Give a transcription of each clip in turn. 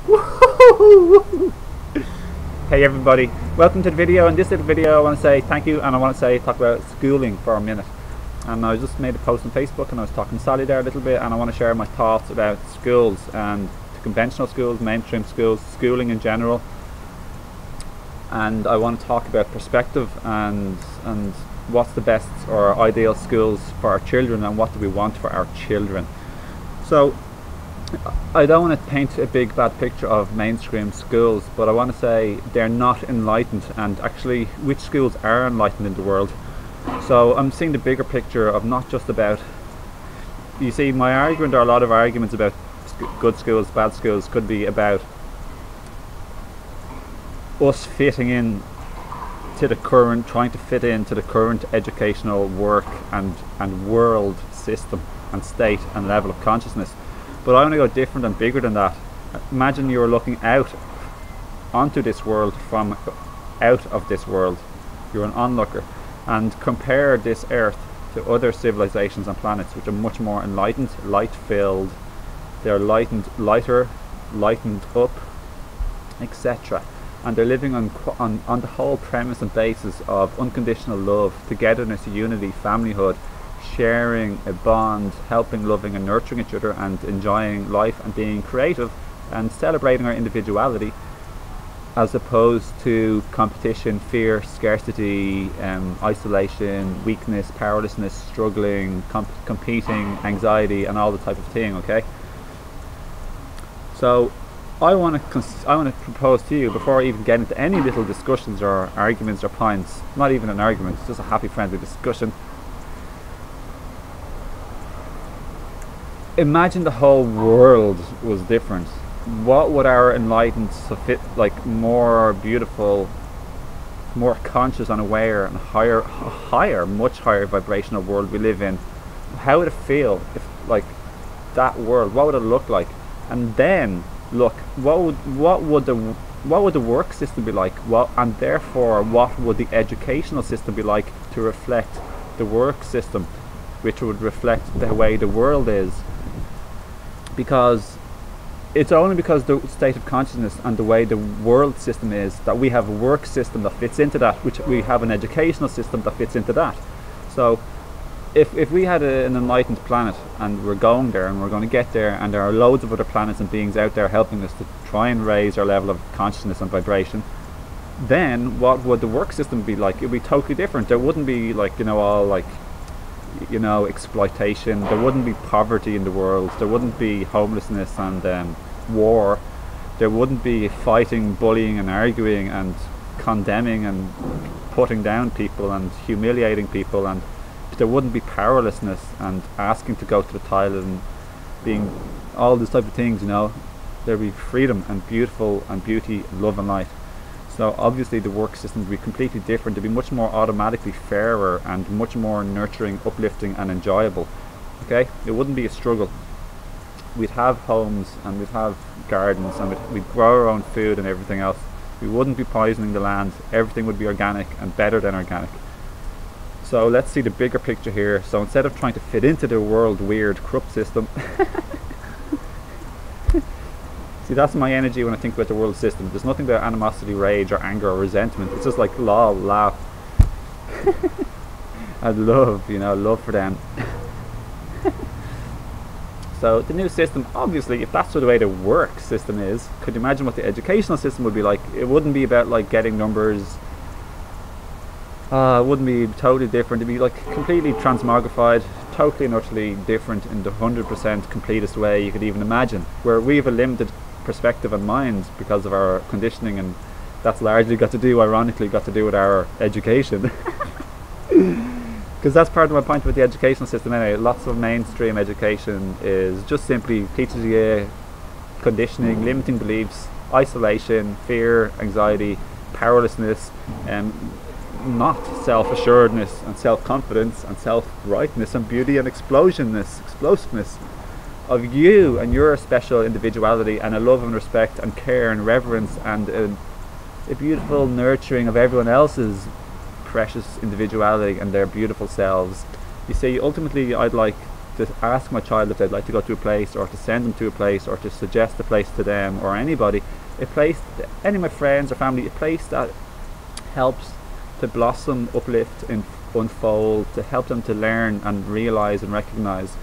Hey everybody, welcome to the video. In this little video I want to say thank you, and I want to talk about schooling for a minute. And I just made a post on Facebook and I was talking to Sally there a little bit, and I want to share my thoughts about schools and conventional schools, mainstream schools, schooling in general. And I want to talk about perspective and what's the best or ideal schools for our children, and what do we want for our children. So I don't want to paint a big bad picture of mainstream schools, but I want to say they're not enlightened, and actually which schools are enlightened in the world. So I'm seeing the bigger picture of not just about, you see, my argument, or a lot of arguments about good schools, bad schools, could be about us fitting in to the current, trying to fit into the current educational work and world system and state and level of consciousness. But I want to go different and bigger than that. Imagine you're looking out onto this world from out of this world. You're an onlooker, and compare this earth to other civilizations and planets which are much more enlightened, light-filled. They're lighter, lightened up, etc. And they're living on the whole premise and basis of unconditional love, togetherness, unity, familyhood, sharing a bond, helping, loving and nurturing each other, and enjoying life and being creative and celebrating our individuality, as opposed to competition, fear, scarcity, isolation, weakness, powerlessness, struggling, competing, anxiety and all the type of thing. Okay, so I want to propose to you, before I even get into any little discussions or arguments or points, not even an argument, it's just a happy friendly discussion. Imagine the whole world was different. What would our enlightened, more beautiful, more conscious and aware and higher, much higher vibrational world we live in? How would it feel if, like, that world? What would it look like? And then look, what would the work system be like? And therefore, what would the educational system be like to reflect the work system, which would reflect the way the world is? Because it's only because the state of consciousness and the way the world system is that we have a work system that fits into that, which we have an educational system that fits into that. So if we had an enlightened planet, and we're going there and we're going to get there, and there are loads of other planets and beings out there helping us to try and raise our level of consciousness and vibration, then what would the work system be like? It would be totally different. There wouldn't be, like, all like, exploitation. There wouldn't be poverty in the world. There wouldn't be homelessness and war. There wouldn't be fighting, bullying and arguing and condemning and putting down people and humiliating people, and there wouldn't be powerlessness and asking to go to the toilet and being all these type of things. There'd be freedom and beautiful and beauty and love and light. So obviously the work system would be completely different. It'd be much more automatically fairer and much more nurturing, uplifting and enjoyable. Okay, it wouldn't be a struggle. We'd have homes and we'd have gardens and we'd grow our own food and everything else. We wouldn't be poisoning the land. Everything would be organic and better than organic. So let's see the bigger picture here. So instead of trying to fit into the world weird corrupt system see, that's my energy when I think about the world system. There's nothing about animosity, rage or anger or resentment. It's just like lol, laugh and love, love for them. So the new system, obviously, if that's the way the work system is, could you imagine what the educational system would be like? It wouldn't be about like getting numbers. It wouldn't be totally different. It'd be like completely transmogrified, totally and utterly different in the 100% completest way you could even imagine, where we have a limited perspective and mind because of our conditioning, and that's largely ironically got to do with our education. Because that's part of my point with the educational system anyway. Lots of mainstream education is just simply teaches you conditioning, limiting beliefs, isolation, fear, anxiety, powerlessness, not self-assuredness and self-confidence and self-rightness and beauty and explosiveness of you and your special individuality, and a love and respect and care and reverence and a beautiful nurturing of everyone else's precious individuality and their beautiful selves. You see, ultimately I'd like to ask my child if they'd like to go to a place, or to send them to a place, or to suggest a place to them, or anybody, a place, any of my friends or family, a place that helps to blossom, uplift, and unfold, to help them to learn and realize and recognize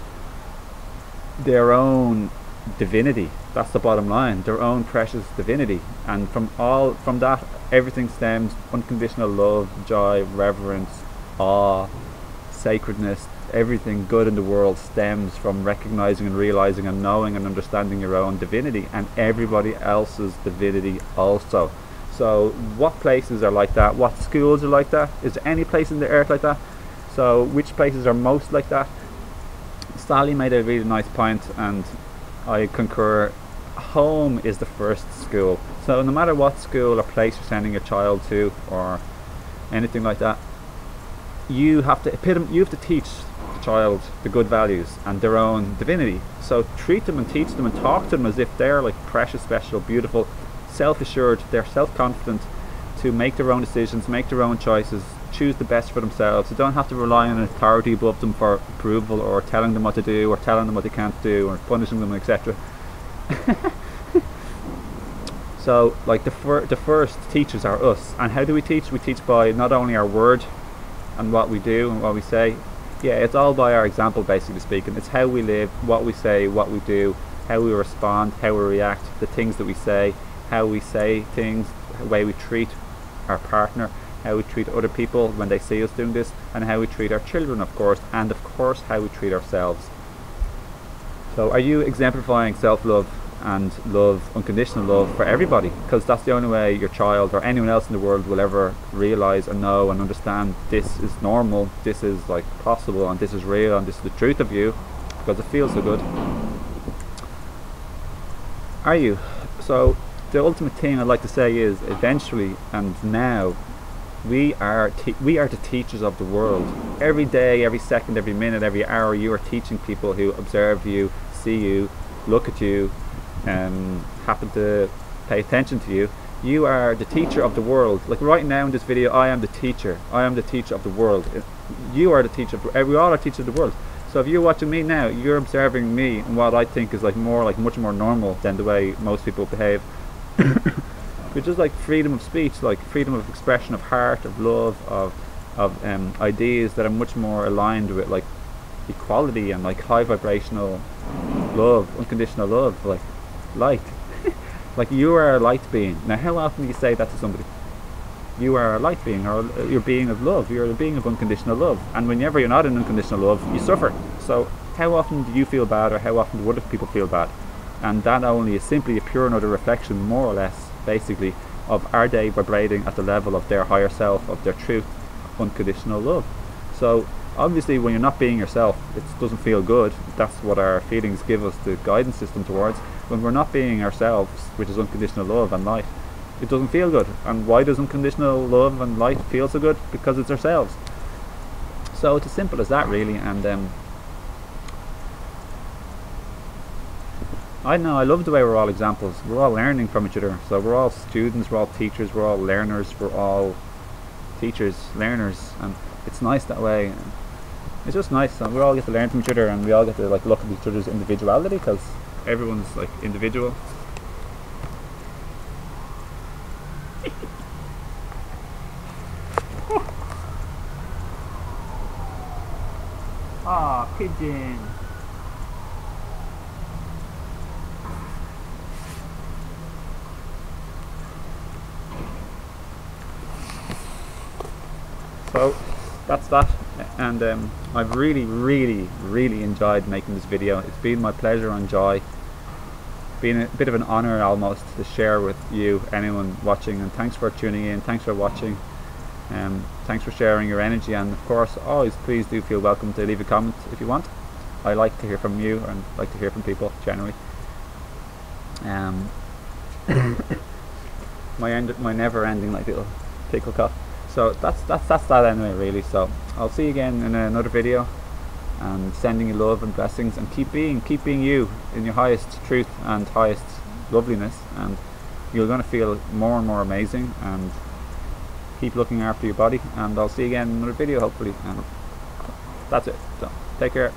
their own divinity. That's the bottom line, their own precious divinity. And from that, everything stems: unconditional love, joy, reverence, awe, sacredness. Everything good in the world stems from recognizing and realizing and knowing and understanding your own divinity and everybody else's divinity also. So what places are like that? What schools are like that? Is there any place in the earth like that? So which places are most like that? Sally made a really nice point, and I concur. Home is the first school. So no matter what school or place you're sending your child to, or anything like that, you have to teach the child the good values and their own divinity. So treat them and teach them and talk to them as if they're like precious, special, beautiful, self-assured. They're self-confident to make their own decisions, make their own choices, choose the best for themselves. They don't have to rely on an authority above them for approval, or telling them what to do, or telling them what they can't do, or punishing them, etc. So like the first teachers are us. And how do we teach? We teach by not only our word and what we do and what we say. Yeah, it's all by our example, basically speaking. It's how we live, what we say, what we do, how we respond, how we react, the things that we say, how we say things, the way we treat our partner, how we treat other people when they see us doing this, and how we treat our children, of course, and of course how we treat ourselves. So are you exemplifying self-love and love, unconditional love for everybody? Because that's the only way your child or anyone else in the world will ever realize and know and understand this is normal, this is like possible, and this is real, and this is the truth of you, because it feels so good. Are you? So the ultimate thing I'd like to say is, eventually and now, we are the teachers of the world. Every day, every second, every minute, every hour, you are teaching people who observe you, see you, look at you, happen to pay attention to you. You are the teacher of the world. Like right now in this video, I am the teacher. I am the teacher of the world. You are the teacher of we all are teachers of the world. So if you're watching me now, you're observing me and what I think is like much more normal than the way most people behave. Which is like freedom of speech, like freedom of expression, of heart, of love, of ideas that are much more aligned with like equality and like high vibrational love, unconditional love, like light. Like you are a light being. Now how often do you say that to somebody? You are a light being, or you're a being of love, you're a being of unconditional love. And whenever you're not in unconditional love, you suffer. So how often do you feel bad, or how often do other people feel bad? And that only is simply a pure and utter reflection, more or less, basically, of our day vibrating at the level of their higher self, of their truth, unconditional love. So obviously when you're not being yourself, it doesn't feel good. That's what our feelings give us the guidance system towards. When we're not being ourselves, which is unconditional love and light, it doesn't feel good. And why does unconditional love and light feel so good? Because it's ourselves. So it's as simple as that, really. And I know, I love the way we're all examples. We're all learning from each other. So we're all students, we're all teachers, we're all learners, we're all teachers, learners, and it's nice that way. It's just nice, and we all get to learn from each other, and we all get to like look at each other's individuality, because everyone's like individual. Ah, pigeon. So that's that, and I've really enjoyed making this video. It's been my pleasure and joy, been a bit of an honor almost to share with you, anyone watching, and thanks for tuning in, thanks for watching, thanks for sharing your energy, and of course always please do feel welcome to leave a comment if you want. I like to hear from you and like to hear from people generally. My never-ending like little tickle cough. So that's that anyway, really. So I'll see you again in another video, and sending you love and blessings, and keep being you in your highest truth and highest loveliness, and you're going to feel more and more amazing, and keep looking after your body, and I'll see you again in another video hopefully, and that's it. So take care.